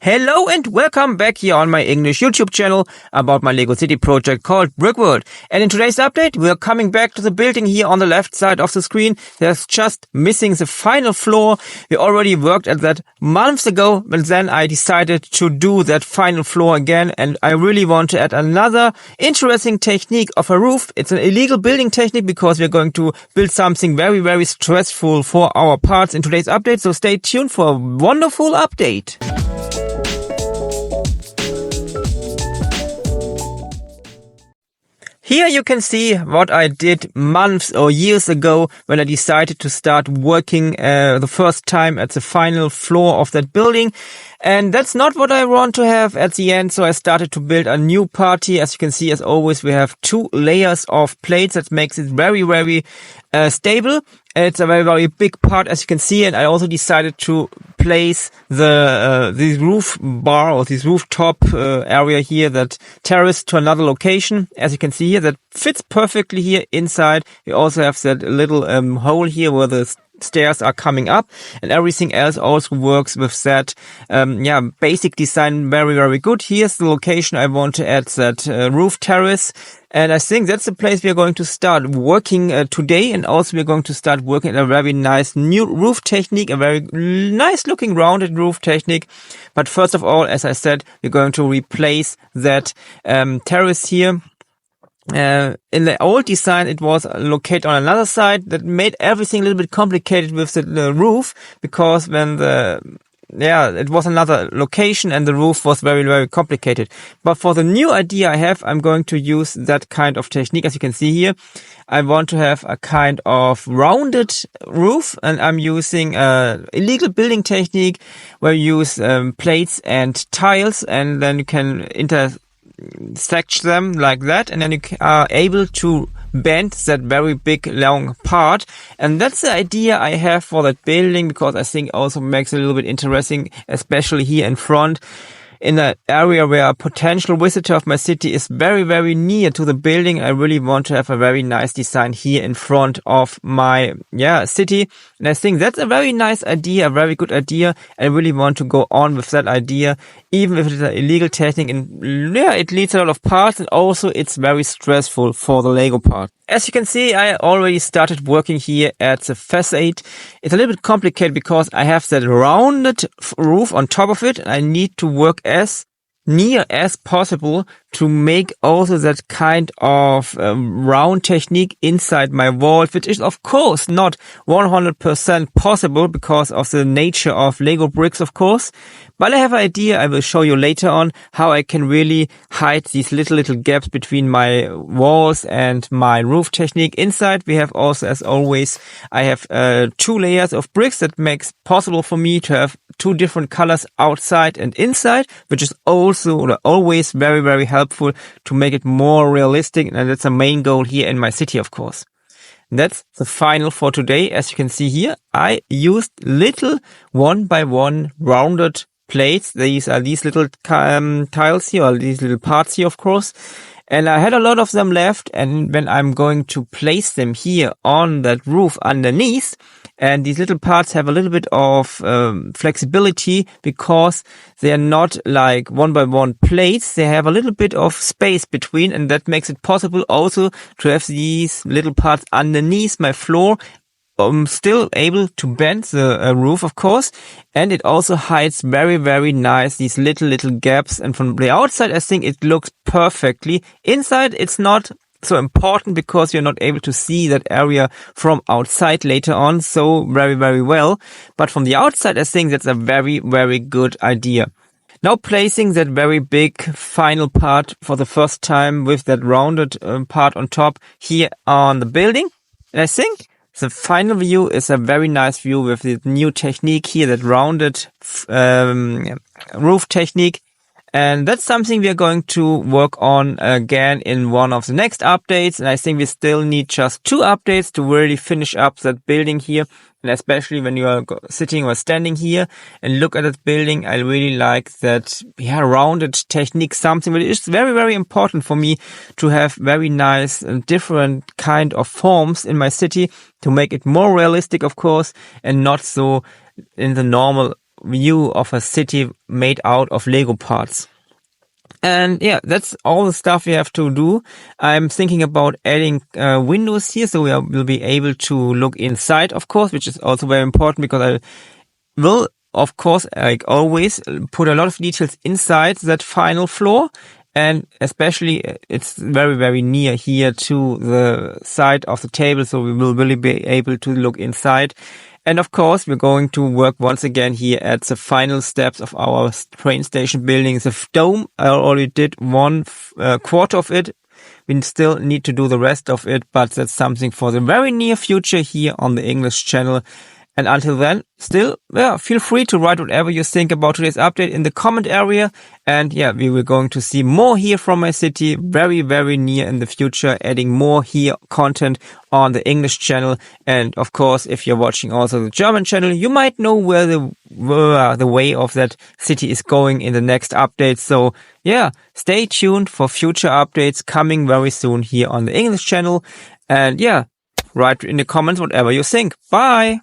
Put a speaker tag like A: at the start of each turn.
A: Hello and welcome back here on my English YouTube channel about my Lego City project called Brickworld. And in today's update, we are coming back to the building here on the left side of the screen. There's just missing the final floor. We already worked at that months ago, but then I decided to do that final floor again. And I really want to add another interesting technique of a roof. It's an illegal building technique because we're going to build something very, very stressful for our parts in today's update. So stay tuned for a wonderful update. Here you can see what I did months or years ago when I decided to start working the first time at the final floor of that building. And that's not what I want to have at the end, so I started to build a new part here. As you can see, as always, we have 2 layers of plates. That makes it very, very stable. It's a very, very big part, as you can see, and I also decided to place this roof bar or this rooftop area here, that terrace, to another location. As you can see here, that fits perfectly here inside. We also have that little hole here where the stairs are coming up, and everything else also works with that basic design very, very good. Here's the location I want to add that roof terrace, and I think that's the place we are going to start working today. And also we're going to start working at a very nice new roof technique, a very nice looking rounded roof technique. But first of all, as I said, we're going to replace that terrace here. In the old design, it was located on another side. That made everything a little bit complicated with the roof, because when it was another location and the roof was very, very complicated. But for the new idea I have, I'm going to use that kind of technique. As you can see here, I want to have a kind of rounded roof, and I'm using illegal building technique where you use plates and tiles, and then you can intersect them like that, and then you are able to bend that very big long part. And that's the idea I have for that building, because I think also makes it a little bit interesting, especially here in front, in an area where a potential visitor of my city is very, very near to the building. I really want to have a very nice design here in front of my city. And I think that's a very nice idea, a very good idea. I really want to go on with that idea, even if it's an illegal technique. And it needs a lot of parts, and also it's very stressful for the Lego part. As you can see, I already started working here at the facade. It's a little bit complicated because I have that rounded roof on top of it, and I need to work as near as possible to make also that kind of round technique inside my wall, which is of course not 100% possible because of the nature of Lego bricks, of course. But I have an idea I will show you later on how I can really hide these little gaps between my walls and my roof technique. Inside we have also, as always, I have 2 layers of bricks. That makes possible for me to have 2 different colors outside and inside, which is also always very, very helpful to make it more realistic. And that's a main goal here in my city, of course. And that's the final for today. As you can see here, I used little 1x1 rounded plates. These are these little tiles here, or these little parts here, of course. And I had a lot of them left, and when I'm going to place them here on that roof underneath, and these little parts have a little bit of flexibility because they are not like 1x1 plates. They have a little bit of space between, and that makes it possible also to have these little parts underneath my floor. I'm still able to bend the roof, of course, and it also hides very, very nice these little gaps. And from the outside, I think it looks perfectly. Inside, it's not so important because you're not able to see that area from outside later on so very, very well. But from the outside, I think that's a very, very good idea. Now placing that very big final part for the first time with that rounded part on top here on the building. And I think the final view is a very nice view with the new technique here, that rounded roof technique. And that's something we are going to work on again in one of the next updates. And I think we still need just 2 updates to really finish up that building here. And especially when you are sitting or standing here and look at that building, I really like that rounded technique, something that is very, very important for me to have very nice and different kind of forms in my city to make it more realistic, of course, and not so in the normal view of a city made out of Lego parts. And yeah, that's all the stuff we have to do. I'm thinking about adding windows here, so we'll be able to look inside, of course, which is also very important because I will, of course, like always, put a lot of details inside that final floor. And especially it's very, very near here to the side of the table, so we will really be able to look inside. And of course, we're going to work once again here at the final steps of our train station building. The dome, I already did one quarter of it. We still need to do the rest of it, but that's something for the very near future here on the English channel. And until then, still, feel free to write whatever you think about today's update in the comment area. And yeah, we were going to see more here from my city very, very near in the future, adding more here content on the English channel. And of course, if you're watching also the German channel, you might know where the way of that city is going in the next update. So yeah, stay tuned for future updates coming very soon here on the English channel. And yeah, write in the comments whatever you think. Bye!